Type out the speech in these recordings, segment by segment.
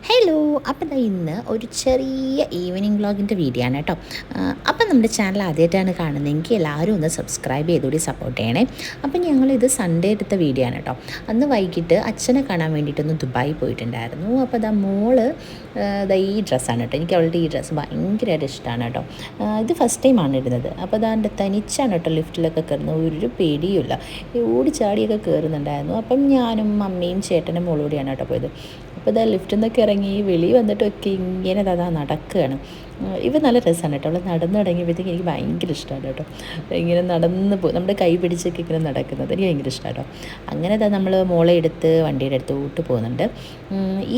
Hello. അപ്പം ദാ ഇന്ന് ഒരു ചെറിയ ഈവനിങ് വ്ളോഗിൻ്റെ വീഡിയോ ആണ് കേട്ടോ. അപ്പം നമ്മുടെ ചാനൽ ആദ്യമായിട്ടാണ് കാണുന്നതെങ്കിൽ എല്ലാവരും ഒന്ന് സബ്സ്ക്രൈബ് ചെയ്തുകൂടി സപ്പോർട്ട് ചെയ്യണേ. അപ്പം ഞങ്ങളിത് സൺഡേ എടുത്ത വീഡിയോ ആണ് കേട്ടോ. അന്ന് വൈകിട്ട് അച്ഛനെ കാണാൻ വേണ്ടിയിട്ടൊന്ന് ദുബായി പോയിട്ടുണ്ടായിരുന്നു. അപ്പോൾ അതാ മോള് ദാ ഈ ഡ്രസ്സാണ് കേട്ടോ. എനിക്ക് അവളുടെ ഈ ഡ്രസ്സ് ഭയങ്കരമായിട്ട് ഇഷ്ടമാണ് കേട്ടോ. ഇത് ഫസ്റ്റ് ടൈമാണ് ഇടുന്നത്. അപ്പോൾ അതാണ്ട് തനിച്ചാണ് കേട്ടോ ലിഫ്റ്റിലൊക്കെ കയറുന്നത്. ഒരു പേടിയുമില്ല, ഓടിച്ചാടിയൊക്കെ കയറുന്നുണ്ടായിരുന്നു. അപ്പം ഞാനും അമ്മയും ചേട്ടനും മോളോടെയാണ് കേട്ടോ പോയത്. അപ്പോൾ ഇതാ ലിഫ്റ്റിൽ നിന്നൊക്കെ ഇറങ്ങി വെളി വന്നിട്ടൊക്കെ ഇങ്ങനെ അതാ നടക്കുകയാണ്. ഇവ നല്ല രസമാണ് കേട്ടോ. അവൾ നടന്ന് തുടങ്ങിയപ്പോഴത്തേക്ക് എനിക്ക് ഭയങ്കര ഇഷ്ടമാണ് കേട്ടോ. ഇങ്ങനെ നടന്ന് നമ്മുടെ കൈ പിടിച്ചൊക്കെ ഇങ്ങനെ നടക്കുന്നത് എനിക്ക് ഭയങ്കര ഇഷ്ടമാണ് കേട്ടോ. അങ്ങനെ അതാ നമ്മൾ മോളെ എടുത്ത് വണ്ടിയുടെ അടുത്തോട്ട് പോകുന്നുണ്ട്.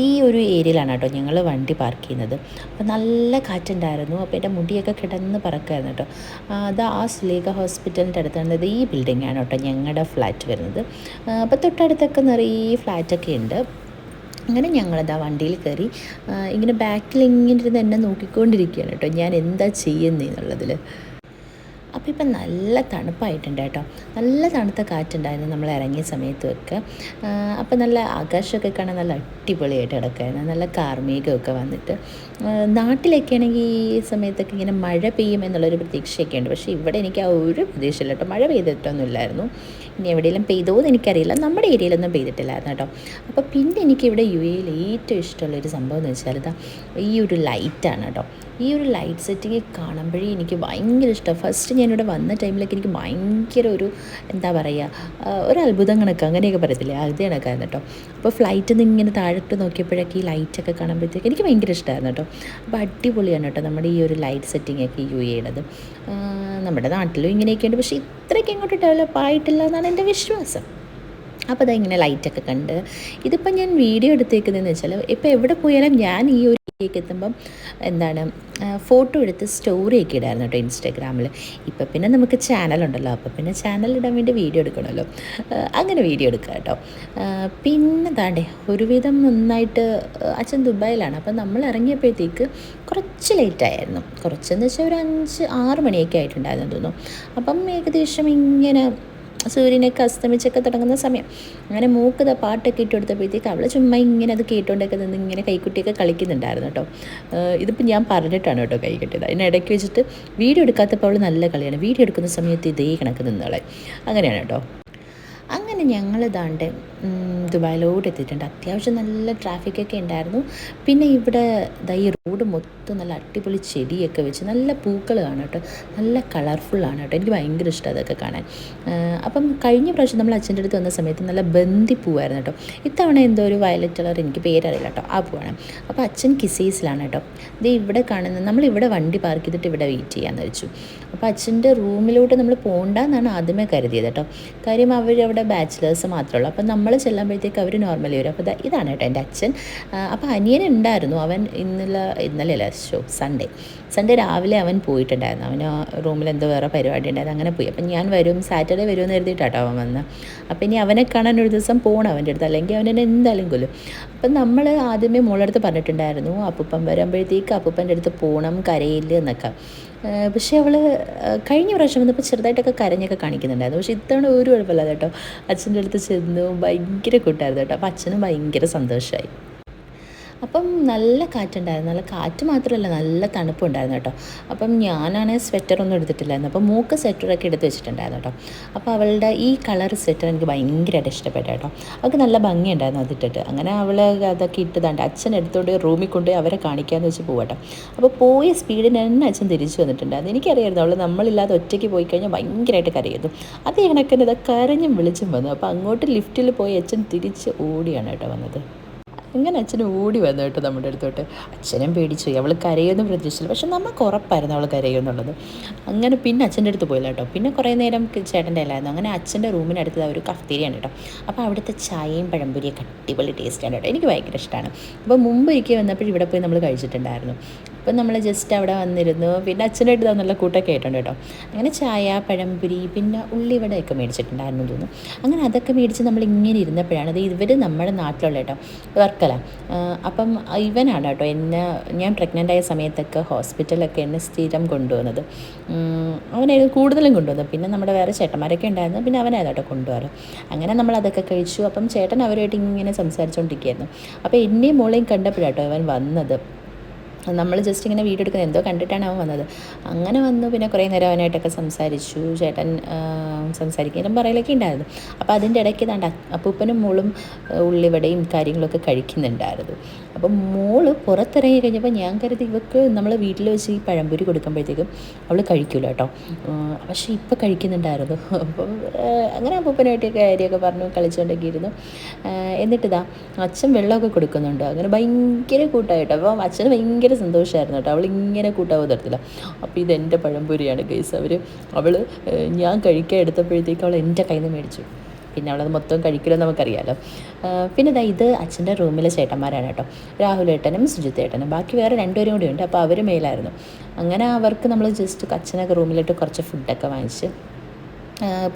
ഈ ഒരു ഏരിയയിലാണ് കേട്ടോ ഞങ്ങൾ വണ്ടി പാർക്ക് ചെയ്യുന്നത്. അപ്പോൾ നല്ല കാറ്റുണ്ടായിരുന്നു. അപ്പോൾ എൻ്റെ മുടിയൊക്കെ കിടന്ന് പറക്കായിരുന്നു കേട്ടോ. അത് ആ സുലേഖ ഹോസ്പിറ്റലിൻ്റെ അടുത്താണ് ഈ ബിൽഡിംഗ് ആണ് കേട്ടോ ഞങ്ങളുടെ ഫ്ലാറ്റ് വരുന്നത്. അപ്പോൾ തൊട്ടടുത്തൊക്കെ നിറയെ ഫ്ലാറ്റൊക്കെ ഉണ്ട്. അങ്ങനെ ഞങ്ങളതാ വണ്ടിയിൽ കയറി ഇങ്ങനെ ബാക്കിൽ ഇങ്ങനെ ഇരുന്ന് എന്നെ നോക്കിക്കൊണ്ടിരിക്കുകയാണ് കേട്ടോ, ഞാൻ എന്താ ചെയ്യുന്നതെന്നുള്ളതിൽ. അപ്പോൾ ഇപ്പം നല്ല തണുപ്പായിട്ടുണ്ട് കേട്ടോ. നല്ല തണുത്ത കാറ്റുണ്ടായിരുന്നു നമ്മൾ ഇറങ്ങിയ സമയത്തൊക്കെ. അപ്പോൾ നല്ല ആകാശമൊക്കെ കാണാൻ നല്ല അടിപൊളിയായിട്ട് കിടക്കുകയായിരുന്നു. നല്ല കാർമേഘമൊക്കെ വന്നിട്ട്. നാട്ടിലൊക്കെ ആണെങ്കിൽ ഈ സമയത്തൊക്കെ ഇങ്ങനെ മഴ പെയ്യും എന്നുള്ളൊരു പ്രതീക്ഷയൊക്കെ ഉണ്ട്. പക്ഷേ ഇവിടെ എനിക്ക് ആ ഒരു പ്രതീക്ഷയില്ല കേട്ടോ. മഴ പെയ്തിട്ടൊന്നുമില്ലായിരുന്നു. ഇനി എവിടെയെങ്കിലും പെയ്തോന്ന് എനിക്കറിയില്ല. നമ്മുടെ ഏരിയയിലൊന്നും പെയ്തിട്ടില്ലായിരുന്നു കേട്ടോ. അപ്പോൾ പിന്നെ എനിക്കിവിടെ യു എയിൽ ഏറ്റവും ഇഷ്ടമുള്ളൊരു സംഭവം എന്ന് വെച്ചാൽ ഇതാ ഈ ഒരു ലൈറ്റാണ് കേട്ടോ. ഈ ഒരു ലൈറ്റ് സെറ്റിങ് കാണുമ്പോഴേ എനിക്ക് ഭയങ്കര ഇഷ്ടമാണ്. ഫസ്റ്റ് ഞാനിവിടെ വന്ന ടൈമിലൊക്കെ എനിക്ക് ഭയങ്കര ഒരു എന്താ പറയുക, ഒരു അത്ഭുതം കണക്ക് അങ്ങനെയൊക്കെ പറയത്തില്ലേ, അത് കണക്കായിരുന്നു കേട്ടോ. അപ്പോൾ ഫ്ലൈറ്റിൽ നിന്ന് ഇങ്ങനെ താഴോട്ട് നോക്കിയപ്പോഴൊക്കെ ഈ ലൈറ്റൊക്കെ കാണുമ്പോഴത്തേക്ക് എനിക്ക് ഭയങ്കര ഇഷ്ടമായിരുന്നു കേട്ടോ. അപ്പോൾ അടിപൊളിയാണ് കേട്ടോ നമ്മുടെ ഈ ഒരു ലൈറ്റ് സെറ്റിംഗ് ഒക്കെ യു എയുടേത്. നമ്മുടെ നാട്ടിലും ഇങ്ങനെയൊക്കെയുണ്ട്, പക്ഷേ ഇത്രയ്ക്ക് ഇങ്ങോട്ട് ഡെവലപ്പ് ആയിട്ടില്ല എന്നാണ് എൻ്റെ വിശ്വാസം. അപ്പോൾ അതാ ഇങ്ങനെ ലൈറ്റൊക്കെ കണ്ട് ഇതിപ്പം ഞാൻ വീഡിയോ എടുത്തേക്കുന്നതെന്ന് വെച്ചാൽ ഇപ്പോൾ എവിടെ പോയാലും ഞാൻ ഈ ഒരു ഏരിയയ്ക്ക് എത്തുമ്പം എന്താണ് ഫോട്ടോ എടുത്ത് സ്റ്റോറിയൊക്കെ ഇടായിരുന്നു കേട്ടോ ഇൻസ്റ്റാഗ്രാമിൽ. ഇപ്പം പിന്നെ നമുക്ക് ചാനലുണ്ടല്ലോ, അപ്പോൾ പിന്നെ ചാനലിടാൻ വേണ്ടി വീഡിയോ എടുക്കണമല്ലോ, അങ്ങനെ വീഡിയോ എടുക്കുക കേട്ടോ. പിന്നെ താണ്ടേ ഒരുവിധം നന്നായിട്ട് അച്ഛൻ ദുബായിലാണ്. അപ്പം നമ്മൾ ഇറങ്ങിയപ്പോഴത്തേക്ക് കുറച്ച് ലേറ്റായിരുന്നു. കുറച്ചെന്ന് വെച്ചാൽ ഒരു 5-6 മണിയൊക്കെ ആയിട്ടുണ്ടായിരുന്നു തോന്നുന്നു. അപ്പം ഏകദേശം ഇങ്ങനെ സൂര്യനൊക്കെ അസ്തമിച്ചൊക്കെ തുടങ്ങുന്ന സമയം. അങ്ങനെ മൂക്കത പാട്ടൊക്കെ ഇട്ട് കൊടുത്തപ്പോഴത്തേക്ക് അവൾ ചുമ്മാ ഇങ്ങനെ അത് കേട്ടുകൊണ്ടൊക്കെ നിന്ന് ഇങ്ങനെ കൈക്കുട്ടിയൊക്കെ കളിക്കുന്നുണ്ടായിരുന്നു കേട്ടോ. ഇതിപ്പോൾ ഞാൻ പറഞ്ഞിട്ടാണ് കേട്ടോ കൈ കെട്ടിയത്. അതിനിടയ്ക്ക് വെച്ചിട്ട് വീഡിയോ എടുക്കാത്തപ്പോൾ അവൾ നല്ല കളിയാണ്. വീഡിയോ എടുക്കുന്ന സമയത്ത് ഇതേ കണക്ക് നിന്നോളെ, അങ്ങനെയാണ് കേട്ടോ. അങ്ങനെ ഞങ്ങൾ ഇതാണ്ട് ദുബായിലോട്ട് എത്തിയിട്ടുണ്ട്. അത്യാവശ്യം നല്ല ട്രാഫിക്കൊക്കെ ഉണ്ടായിരുന്നു. പിന്നെ ഇവിടെ ഈ റോഡ് മൊത്തം നല്ല അടിപൊളി ചെടിയൊക്കെ വെച്ച് നല്ല പൂക്കൾ കാണും കേട്ടോ. നല്ല കളർഫുള്ളാണ് കേട്ടോ. എനിക്ക് ഭയങ്കര ഇഷ്ടം അതൊക്കെ കാണാൻ. അപ്പം കഴിഞ്ഞ പ്രാവശ്യം നമ്മൾ അച്ഛൻ്റെ അടുത്ത് വന്ന സമയത്ത് നല്ല ബന്ദിപ്പൂവായിരുന്നു കേട്ടോ. ഇത്തവണ എന്തോ ഒരു വയലറ്റ് കളർ, എനിക്ക് പേരറിയില്ല കേട്ടോ, ആ പൂവാണ്. അപ്പോൾ അച്ഛൻ കിസീസിലാണ് കേട്ടോ. ഇത് ഇവിടെ കാണുന്നത്, നമ്മളിവിടെ വണ്ടി പാർക്ക് ചെയ്തിട്ട് ഇവിടെ വെയിറ്റ് ചെയ്യാമെന്ന് വെച്ചു. അപ്പോൾ അച്ഛൻ്റെ റൂമിലോട്ട് നമ്മൾ പോകണ്ടെന്നാണ് ആദ്യമേ കരുതിയത് കേട്ടോ. കാര്യം അവരവിടെ ബാച്ചിലേഴ്സ് മാത്രമേ ഉള്ളൂ. അപ്പം നമ്മൾ ചെല്ലുമ്പോഴത്തേക്ക് അവർ നോർമലി വരും. അപ്പോൾ ഇതാണ് കേട്ടോ എൻ്റെ അച്ഛൻ. അപ്പോൾ അനിയൻ ഉണ്ടായിരുന്നു. അവൻ ഇന്നലെയല്ല സൺഡേ രാവിലെ അവൻ പോയിട്ടുണ്ടായിരുന്നു. അവന് റൂമിൽ എന്തോ വേറെ പരിപാടി ഉണ്ടായിരുന്നു, അങ്ങനെ പോയി. അപ്പം ഞാൻ സാറ്റർഡേ വരുമെന്ന് കരുതിയിട്ടാട്ടോ അവൻ വന്ന്. അപ്പം ഇനി അവനെ കാണാൻ ഒരു ദിവസം പോകണം അവൻ്റെ അടുത്ത്, അല്ലെങ്കിൽ അവനെ എന്തായാലും കൊല്ലും. അപ്പം നമ്മൾ ആദ്യമേ മോളടുത്ത് പറഞ്ഞിട്ടുണ്ടായിരുന്നു അപ്പൂപ്പൻ വരുമ്പോഴത്തേക്ക് അപ്പൂപ്പൻ്റെ അടുത്ത് പോകണം, കരയില്ല എന്നൊക്കെ. പക്ഷേ അവൾ കഴിഞ്ഞ പ്രാവശ്യം വന്നപ്പോൾ ചെറുതായിട്ടൊക്കെ കരഞ്ഞൊക്കെ കാണിക്കുന്നുണ്ടായിരുന്നു. പക്ഷേ ഇത്തവണ ഒരു കുഴപ്പമില്ല കേട്ടോ. അച്ഛൻ്റെ അടുത്ത് ചെന്നു ഭയങ്കര കൂട്ടായിരുന്നു കേട്ടോ. അപ്പോൾ അച്ഛനും ഭയങ്കര സന്തോഷമായി. അപ്പം നല്ല കാറ്റുണ്ടായിരുന്നു. നല്ല കാറ്റ് മാത്രമല്ല, നല്ല തണുപ്പുണ്ടായിരുന്നു കേട്ടോ. അപ്പം ഞാനാണെങ്കിൽ സ്വെറ്ററൊന്നും എടുത്തിട്ടില്ലായിരുന്നു. അപ്പം മൂക്ക് സ്വെറ്ററൊക്കെ എടുത്ത് വെച്ചിട്ടുണ്ടായിരുന്നു കേട്ടോ. അപ്പോൾ അവളുടെ ഈ കളർ സ്വെറ്റർ എനിക്ക് ഭയങ്കരമായിട്ട് ഇഷ്ടപ്പെട്ടു കേട്ടോ. അവൾക്ക് നല്ല ഭംഗിയുണ്ടായിരുന്നു അതിട്ടിട്ട്. അങ്ങനെ അവൾ അതൊക്കെ ഇട്ടതാണ്ട് അച്ഛൻ എടുത്തുകൊണ്ട് റൂമിൽ കൊണ്ട് അവരെ കാണിക്കാമെന്ന് വെച്ച് പോകട്ടോ. അപ്പോൾ പോയ സ്പീഡിന് തന്നെ അച്ഛൻ തിരിച്ചു വന്നിട്ടുണ്ടായിരുന്നു. എനിക്കറിയായിരുന്നു അവൾ നമ്മളില്ലാതെ ഒറ്റയ്ക്ക് പോയി കഴിഞ്ഞാൽ ഭയങ്കരമായിട്ട് കരയുന്നു. അത് കണക്കിന് ഇതൊക്കെ കരഞ്ഞും വിളിച്ചും വന്നു. അപ്പോൾ അങ്ങോട്ട് ലിഫ്റ്റിൽ പോയി അച്ഛൻ തിരിച്ച് ഓടിയാണ് കേട്ടോ വന്നത്. അങ്ങനെ അച്ഛൻ ഓടി വന്നു കേട്ടോ നമ്മുടെ അടുത്തോട്ട്. അച്ഛനും പേടിച്ചു, അവൾ കരയൊന്നും പ്രതീക്ഷിച്ചില്ല. പക്ഷെ നമുക്ക് ഉറപ്പായിരുന്നു അവൾ കരയുമെന്നുള്ളത്. അങ്ങനെ പിന്നെ അച്ഛൻ്റെ അടുത്ത് പോയില്ല കേട്ടോ. പിന്നെ കുറേ നേരം ചേട്ടൻ്റെ അല്ലായിരുന്നു. അങ്ങനെ അച്ഛൻ്റെ റൂമിനടുത്ത് ഒരു കഫ്തീരിയാണ് കേട്ടോ. അപ്പോൾ അവിടുത്തെ ചായയും പഴംപൊരിയൊക്കെ അടിപൊളി ടേസ്റ്റാണ് കേട്ടോ. എനിക്ക് ഭയങ്കര ഇഷ്ടമാണ്. അപ്പോൾ മുമ്പ് ഒരിക്കൽ വന്നപ്പോൾ ഇവിടെ പോയി നമ്മൾ കഴിച്ചിട്ടുണ്ടായിരുന്നു. അപ്പം നമ്മൾ ജസ്റ്റ് അവിടെ വന്നിരുന്നു. പിന്നെ അച്ഛനായിട്ട് നല്ല കൂട്ടൊക്കെ ആയിട്ടുണ്ട് കേട്ടോ. അങ്ങനെ ചായ, പഴംപൊരി, പിന്നെ ഉള്ളിവടയൊക്കെ മേടിച്ചിട്ടുണ്ടായിരുന്നു തോന്നുന്നു. അങ്ങനെ അതൊക്കെ മേടിച്ച് നമ്മളിങ്ങനെ ഇരുന്നപ്പോഴാണ് അത് ഇവർ നമ്മുടെ നാട്ടിലുള്ള കേട്ടോ, വർക്കല. അപ്പം ഇവനാണ് കേട്ടോ ഞാൻ പ്രഗ്നൻ്റ് ആയ സമയത്തൊക്കെ ഹോസ്പിറ്റലൊക്കെ എന്നെ സ്ഥിരം കൊണ്ടുവന്നത്. അവനായിരുന്നു കൂടുതലും കൊണ്ടുവന്നത്. പിന്നെ നമ്മുടെ വേറെ ചേട്ടന്മാരൊക്കെ ഉണ്ടായിരുന്നു, പിന്നെ അവനായിരുന്നു കേട്ടോ കൊണ്ടുപോകാറ്. അങ്ങനെ നമ്മളതൊക്കെ കഴിച്ചു. അപ്പം ചേട്ടൻ അവരുമായിട്ട് ഇങ്ങനെ സംസാരിച്ചുകൊണ്ടിരിക്കുകയായിരുന്നു. അപ്പോൾ എന്നെയും മോളെയും കണ്ടപ്പോഴാട്ടോ അവൻ വന്നത്. നമ്മൾ ജസ്റ്റ് ഇങ്ങനെ വീഡിയോ എടുക്കുന്നത് എന്തോ കണ്ടിട്ടാണ് അവൻ വന്നത്. അങ്ങനെ വന്നു. പിന്നെ കുറേ നേരം അവനായിട്ടൊക്കെ സംസാരിച്ചു. ചേട്ടൻ സംസാരിക്കാനും പറയലൊക്കെ ഉണ്ടായിരുന്നു. അപ്പോൾ അതിൻ്റെ ഇടയ്ക്ക് ദാണ്ട അപ്പൂപ്പനും മോളും ഉള്ളിവടയും കാര്യങ്ങളൊക്കെ കഴിക്കുന്നുണ്ടായിരുന്നു. അപ്പം മോള് പുറത്തിറങ്ങി കഴിഞ്ഞപ്പോൾ ഞാൻ കരുതി ഇവക്ക് നമ്മൾ വീട്ടിൽ വെച്ച് ഈ പഴംപൊരി കൊടുക്കുമ്പോഴത്തേക്കും അവൾ കഴിക്കില്ല കേട്ടോ. പക്ഷേ ഇപ്പോൾ കഴിക്കുന്നുണ്ടായിരുന്നു. അപ്പം അങ്ങനെ അപ്പൂപ്പനായിട്ടൊക്കെ കാര്യമൊക്കെ പറഞ്ഞു കളിച്ചുകൊണ്ടൊക്കെ ഇരുന്നു. എന്നിട്ടിതാ അച്ഛൻ വെള്ളമൊക്കെ കൊടുക്കുന്നുണ്ട്. അങ്ങനെ ഭയങ്കര കൂട്ടമായിട്ടോ. അപ്പം അച്ഛന് ഭയങ്കര സന്തോഷമായിരുന്നു കേട്ടോ. അവളിങ്ങനെ കൂട്ടാവ് തരത്തില്ല. അപ്പോൾ ഇതെൻ്റെ പഴംപൊരിയാണ് ഗൈസ്. അവൾ ഞാൻ കഴിക്കാൻ എടുത്തപ്പോഴത്തേക്കും അവൾ എൻ്റെ കയ്യിൽ നിന്ന് മേടിച്ചു. പിന്നെ അവളത് മൊത്തം കഴിക്കില്ലെന്ന് നമുക്കറിയാമല്ലോ. പിന്നെ ഇത് അച്ഛൻ്റെ റൂമിലെ ചേട്ടന്മാരാണ് കേട്ടോ, രാഹുലേട്ടനും സുജിത്തേട്ടനും. ബാക്കി വേറെ 2 പേരും കൂടി ഉണ്ട്. അപ്പോൾ അവർ മേലായിരുന്നു. അങ്ങനെ അവർക്ക് നമ്മൾ ജസ്റ്റ് അച്ഛനൊക്കെ റൂമിലിട്ട് കുറച്ച് ഫുഡൊക്കെ വാങ്ങിച്ച്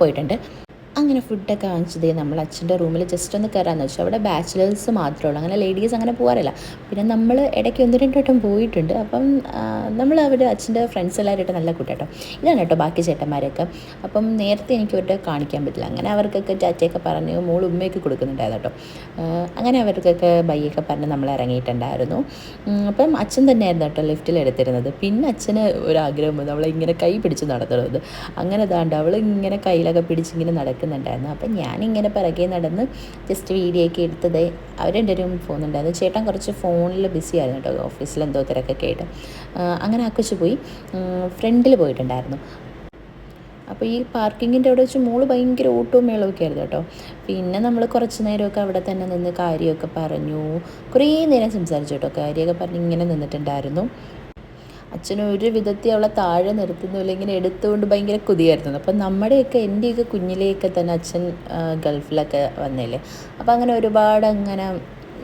പോയിട്ടുണ്ട്. അങ്ങനെ ഫുഡൊക്കെ വാങ്ങിച്ചത് നമ്മൾ അച്ഛൻ്റെ റൂമിൽ ജസ്റ്റ് ഒന്ന് കയറാമെന്ന് വെച്ചാൽ അവിടെ ബാച്ചിലേഴ്സ് മാത്രമേ ഉള്ളൂ, അങ്ങനെ ലേഡീസ് അങ്ങനെ പോകാറില്ല. പിന്നെ നമ്മൾ ഇടയ്ക്ക് 1-2 വട്ടം പോയിട്ടുണ്ട്. അപ്പം നമ്മൾ അവിടെ അച്ഛൻ്റെ ഫ്രണ്ട്സ് എല്ലാവരുമായിട്ട് നല്ല കൂട്ടാട്ടോ. ഇതാണ് കേട്ടോ ബാക്കി ചേട്ടന്മാരൊക്കെ. അപ്പം നേരത്തെ എനിക്ക് അവരുടെ കാണിക്കാൻ പറ്റില്ല. അങ്ങനെ അവർക്കൊക്കെ ടാറ്റയൊക്കെ പറഞ്ഞ് മോൾ ഉമ്മയൊക്കെ കൊടുക്കുന്നുണ്ടായിരുന്നു കേട്ടോ. അങ്ങനെ അവർക്കൊക്കെ ബൈയൊക്കെ പറഞ്ഞ് നമ്മൾ ഇറങ്ങിയിട്ടുണ്ടായിരുന്നു. അപ്പം അച്ഛൻ തന്നെയായിരുന്നു കേട്ടോ ലിഫ്റ്റിൽ എടുത്തിരുന്നത്. പിന്നെ അച്ഛന് ഒരാഗ്രഹം വന്നു അവളിങ്ങനെ കൈ പിടിച്ച് നടത്തുന്നത്. അങ്ങനെ ഇതാണ്ട് അവളിങ്ങനെ കയ്യിലൊക്കെ പിടിച്ചിങ്ങനെ നടക്കുന്നുണ്ടായിരുന്നു. അപ്പം ഞാനിങ്ങനെ പിറകെ നടന്ന് ജസ്റ്റ് വീഡിയോ ഒക്കെ എടുത്തത്. അവർ 2 പേരും പോകുന്നുണ്ടായിരുന്നു. ചേട്ടൻ കുറച്ച് ഫോണിൽ ബിസി ആയിരുന്നു കേട്ടോ, ഓഫീസിൽ എന്തോ തിരക്കൊക്കെ ആയിട്ട്. അങ്ങനെ ആക്കുവച്ച് പോയി ഫ്രണ്ടിൽ പോയിട്ടുണ്ടായിരുന്നു. അപ്പോൾ ഈ പാർക്കിങ്ങിൻ്റെ അവിടെ വെച്ച് മോള് ഭയങ്കര ഓട്ടവും മേളമൊക്കെ ആയിരുന്നു കേട്ടോ. പിന്നെ നമ്മൾ കുറച്ച് നേരമൊക്കെ അവിടെ തന്നെ നിന്ന് കാര്യമൊക്കെ പറഞ്ഞു. കുറേ നേരം സംസാരിച്ചു കേട്ടോ. കാര്യമൊക്കെ പറഞ്ഞ് ഇങ്ങനെ നിന്നിട്ടുണ്ടായിരുന്നു. അച്ഛന് ഒരു വിധത്തിൽ അവളെ താഴെ നിർത്തുന്നില്ല, ഇങ്ങനെ എടുത്തുകൊണ്ട് ഭയങ്കര കൊതിയായിരുന്നു. അപ്പം നമ്മുടെയൊക്കെ എൻ്റെയൊക്കെ കുഞ്ഞിലെയൊക്കെ തന്നെ അച്ഛൻ ഗൾഫിലൊക്കെ വന്നില്ലേ. അപ്പോൾ അങ്ങനെ ഒരുപാട് അങ്ങനെ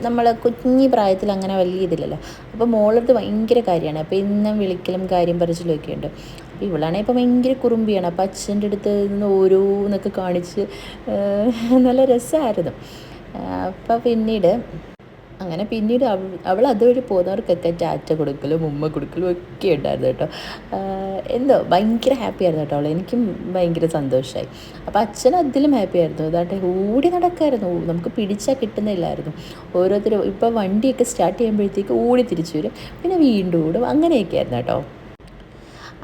നമ്മൾ കുഞ്ഞി പ്രായത്തിൽ അങ്ങനെ വലിയ ഇതില്ലല്ലോ. അപ്പോൾ മോളടുത്ത് ഭയങ്കര കാര്യമാണ്. അപ്പോൾ ഇന്നും വിളിക്കലും കാര്യം പറച്ചിലൊക്കെ ഉണ്ട്. അപ്പോൾ ഇവളാണെങ്കിൽ ഇപ്പോൾ ഭയങ്കര കുറുമ്പിയാണ്. അപ്പോൾ അച്ഛൻ്റെ അടുത്ത് നിന്ന് ഓരോന്നൊക്കെ കാണിച്ച് നല്ല രസമായിരുന്നു. അപ്പോൾ പിന്നീട് അവൾ അതുവഴി പോകുന്നവർക്കൊക്കെ ടാറ്റ കൊടുക്കലും ഉമ്മ കൊടുക്കലും ഒക്കെ ഉണ്ടായിരുന്നു കേട്ടോ. എന്തോ ഭയങ്കര ഹാപ്പി ആയിരുന്നു കേട്ടോ അവൾ. എനിക്കും ഭയങ്കര സന്തോഷമായി. അപ്പോൾ അച്ഛൻ അതിലും ഹാപ്പി ആയിരുന്നു. അതാണ്ട് ഓടി നടക്കായിരുന്നു. നമുക്ക് പിടിച്ചാൽ കിട്ടുന്നില്ലായിരുന്നു. ഓരോരുത്തരും ഇപ്പോൾ വണ്ടിയൊക്കെ സ്റ്റാർട്ട് ചെയ്യുമ്പോഴത്തേക്ക് ഓടി തിരിച്ചു വരും, പിന്നെ വീണ്ടും ഓടും, അങ്ങനെയൊക്കെ ആയിരുന്നു കേട്ടോ.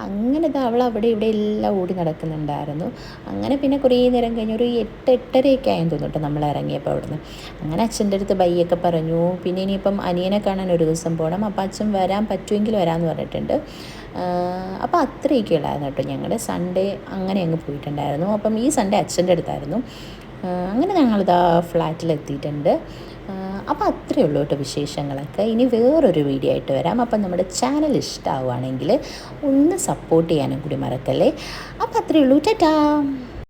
അങ്ങനെ അവൾ അവിടെ ഇവിടെ എല്ലാം ഓടി നടക്കുന്നുണ്ടായിരുന്നു. അങ്ങനെ പിന്നെ കുറേ നേരം കഴിഞ്ഞ് ഒരു 8-8:30 ആയെന്ന് തോന്നുന്നു കേട്ടോ നമ്മൾ ഇറങ്ങിയപ്പോൾ അവിടുന്ന്. അങ്ങനെ അച്ഛൻ്റെ അടുത്ത് ബൈയൊക്കെ പറഞ്ഞു. പിന്നെ ഇനിയിപ്പം അനിയനെ കാണാൻ ഒരു ദിവസം പോകണം. അപ്പോൾ അച്ഛൻ വരാൻ പറ്റുമെങ്കിൽ വരാമെന്ന് പറഞ്ഞിട്ടുണ്ട്. അപ്പോൾ അത്രയൊക്കെ ഉള്ളായിരുന്നു കേട്ടോ. ഞങ്ങളുടെ സൺഡേ അങ്ങനെ അങ്ങ് പോയിട്ടുണ്ടായിരുന്നു. അപ്പം ഈ സൺഡേ അച്ഛൻ്റെ അടുത്തായിരുന്നു. അങ്ങനെ ഞങ്ങളിതാ ഫ്ലാറ്റിലെത്തിയിട്ടുണ്ട്. അപ്പോൾ അത്രയേ ഉള്ളൂ കേട്ടോ വിശേഷങ്ങളൊക്കെ. ഇനി വേറൊരു വീഡിയോ ആയിട്ട് വരാം. അപ്പം നമ്മുടെ ചാനൽ ഇഷ്ടമാവുകയാണെങ്കിൽ ഒന്ന് സപ്പോർട്ട് ചെയ്യാനും കൂടി മറക്കല്ലേ. അപ്പോൾ അത്രയേ ഉള്ളൂ. ടാറ്റാ.